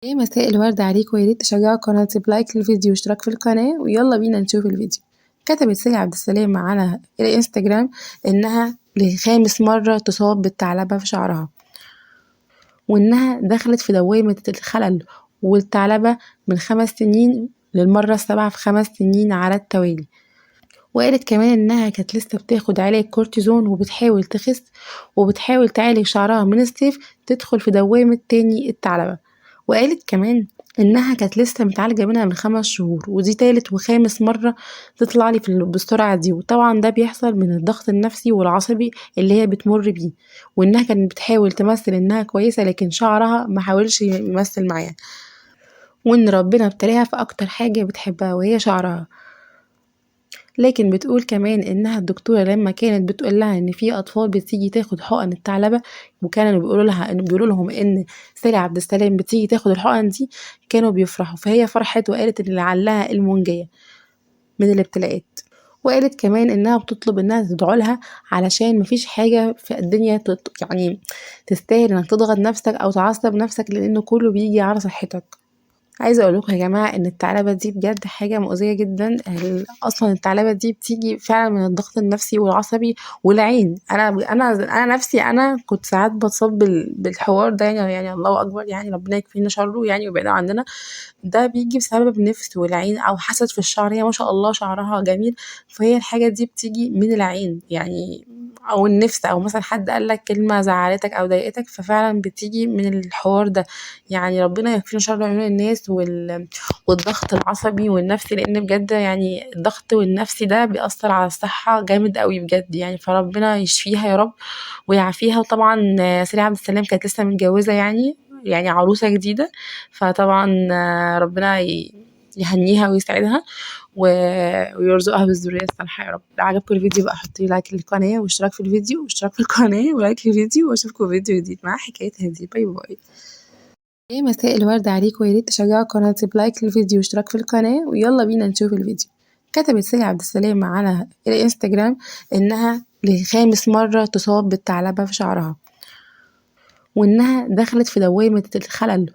مساء الورد عليكم، ويا ريت تشجعوا القناة بلايك للفيديو واشتراك في القناة، ويلا بينا نشوف الفيديو. كتبت سالي عبد السلام على الانستجرام انها لخامس مرة تصاب بالثعلبة في شعرها، وانها دخلت في دوامة الخلل والثعلبة من 5 سنين للمرة السابعة في 5 سنين على التوالي. وقالت كمان انها كانت لسه بتاخد علاج كورتيزون وبتحاول تخس وبتحاول تعالج شعرها من الصيف تدخل في دوامة تاني الثعلبة. وقالت كمان انها كانت لسه متعالجة منها من 5 شهور، ودي تالت وخامس مرة تطلع لي بالسرعة دي، وطبعا ده بيحصل من الضغط النفسي والعصبي اللي هي بتمر بيه، وانها كانت بتحاول تمثل انها كويسة لكن شعرها ما حاولش يمثل معاها، وان ربنا ابتلاها في اكتر حاجة بتحبها وهي شعرها. لكن بتقول كمان انها الدكتوره لما كانت بتقول لها ان في اطفال بتيجي تاخد حقن الثعلبه، وكانوا بيقولوا لهم ان سالي عبد السلام بتيجي تاخد الحقن دي، كانوا بيفرحوا، فهي فرحت وقالت ان لعلها المنجيه من الابتلاءات. وقالت كمان انها بتطلب انها تدعو لها علشان مفيش حاجه في الدنيا يعني تستاهل انك تضغط نفسك او تعصب نفسك، لانه كله بيجي على صحتك. عايزه اقول لكم يا جماعه ان الثعلبه دي بجد حاجه مؤذيه جدا. اصلا الثعلبه دي بتيجي فعلا من الضغط النفسي والعصبي والعين. انا نفسي انا كنت ساعات بتصاب بالحوار ده، يعني الله اكبر، يعني ربنا يكفينا شره يعني ويبعده عننا. ده بيجي بسبب النفس والعين او حسد في الشعر. هي ما شاء الله شعرها جميل، فهي الحاجه دي بتيجي من العين يعني، او النفس، او مثلا حد قال لك كلمه زعلتك او ضايقتك، ففعلا بتيجي من الحوار ده. يعني ربنا يكفينا شر عيون الناس والضغط العصبي والنفسي، لان بجد يعني الضغط والنفسي ده بيأثر على الصحه جامد قوي بجد يعني، فربنا يشفيها يا رب ويعافيها. وطبعا سالي عبد السلام كانت لسه متجوزه يعني عروسه جديده، فطبعا ربنا يهنيها ويسعدها ويرزقها بالذريه الصالحه يا رب. لو عجبكم الفيديو بقى حطوا لي لايك للقناه واشتراك في الفيديو واشتراك في القناه ولايك للفيديو، واشوفكم في فيديو جديد مع حكايه هدي. باي باي. مساء الورد عليكم، ويا ريت تشجعوا القناه بلايك للفيديو واشتراك في القناه، ويلا بينا نشوف الفيديو. كتبت سالي عبد السلام على الانستجرام انها لخامس مره تصاب بالثعلبه في شعرها، وانها دخلت في دوامة الخلل